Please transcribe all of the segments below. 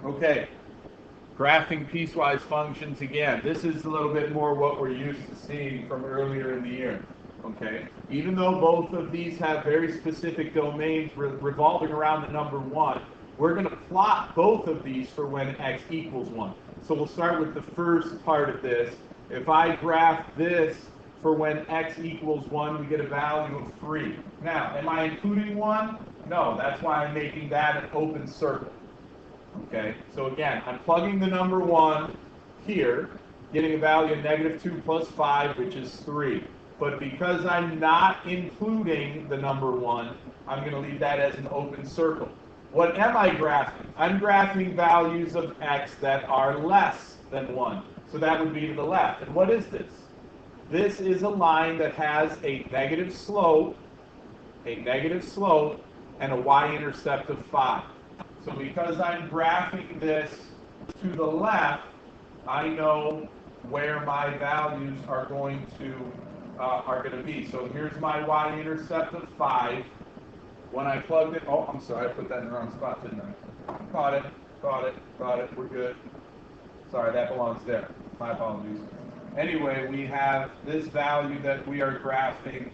Okay, graphing piecewise functions again. This is a little bit more what we're used to seeing from earlier in the year. Okay, even though both of these have very specific domains revolving around the number 1, we're going to plot both of these for when x equals 1. So we'll start with the first part of this. If I graph this for when x equals 1, we get a value of 3. Now, am I including 1? No, that's why I'm making that an open circle. Okay, so again, I'm plugging the number 1 here, getting a value of -2 plus 5, which is 3. But because I'm not including the number 1, I'm going to leave that as an open circle. What am I graphing? I'm graphing values of x that are less than 1. So that would be to the left. And what is this? This is a line that has a negative slope, and a y-intercept of 5. So because I'm graphing this to the left, I know where my values are going to be. So here's my y-intercept of 5. When I plugged it, oh, I'm sorry, I put that in the wrong spot, didn't I? Got it, we're good. Sorry, that belongs there. My apologies. Anyway, we have this value that we are graphing,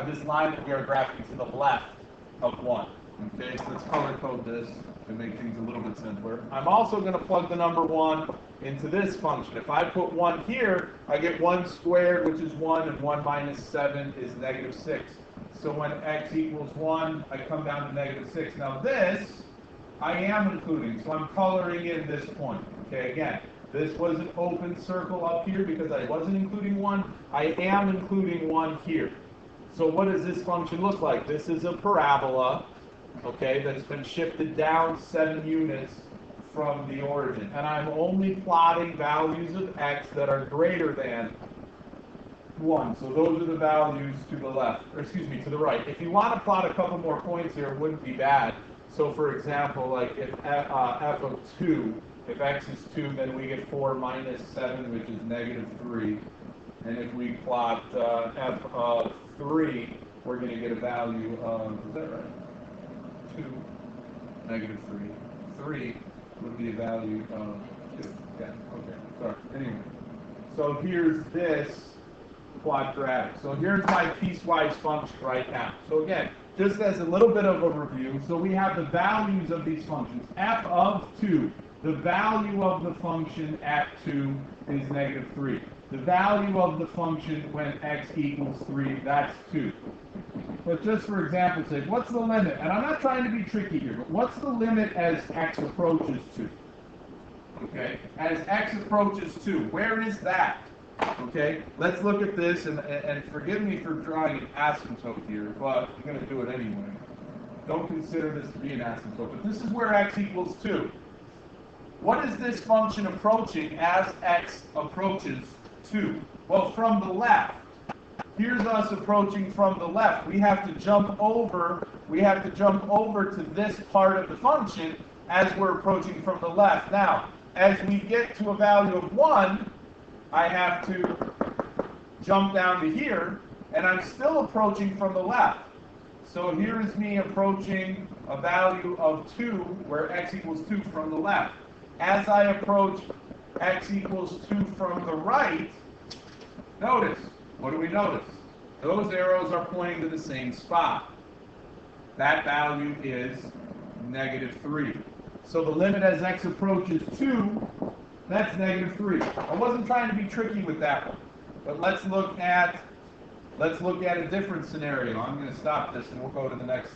this line that we are graphing to the left of 1. Okay, so let's color code this to make things a little bit simpler. I'm also going to plug the number 1 into this function. If I put 1 here, I get 1 squared, which is 1, and 1 minus 7 is -6. So when x equals 1, I come down to -6. Now this, I am including, so I'm coloring in this point. Okay, again, this was an open circle up here because I wasn't including 1. I am including 1 here. So what does this function look like? This is a parabola, okay, that's been shifted down 7 units from the origin. And I'm only plotting values of x that are greater than 1. So those are the values to the left, or excuse me, to the right. If you want to plot a couple more points here, it wouldn't be bad. So for example, like if f of 2, if x is 2, then we get 4 minus 7, which is -3. And if we plot f of 3, we're going to get a value of, is that right? 2, -3. 3 would be a value of 2. Yeah, okay, sorry. Anyway, so here's this quadratic. So here's my piecewise function right now. So again, just as a little bit of a review, so we have the values of these functions. F of 2, the value of the function at 2 is -3. The value of the function when x equals 3, that's 2. But just for example's sake, what's the limit? And I'm not trying to be tricky here, but what's the limit as x approaches 2? Okay, as x approaches 2, where is that? Okay, let's look at this, and forgive me for drawing an asymptote here, but I'm going to do it anyway. Don't consider this to be an asymptote, but this is where x equals 2. What is this function approaching as x approaches 2? Well, from the left. Here's us approaching from the left. We have to jump over to this part of the function as we're approaching from the left. Now, as we get to a value of 1, I have to jump down to here, and I'm still approaching from the left. So here is me approaching a value of 2, where x equals 2 from the left. As I approach x equals 2 from the right, notice, what do we notice? Those arrows are pointing to the same spot. That value is -3. So the limit as x approaches 2, that's -3. I wasn't trying to be tricky with that one. But let's look at a different scenario. I'm going to stop this and we'll go to the next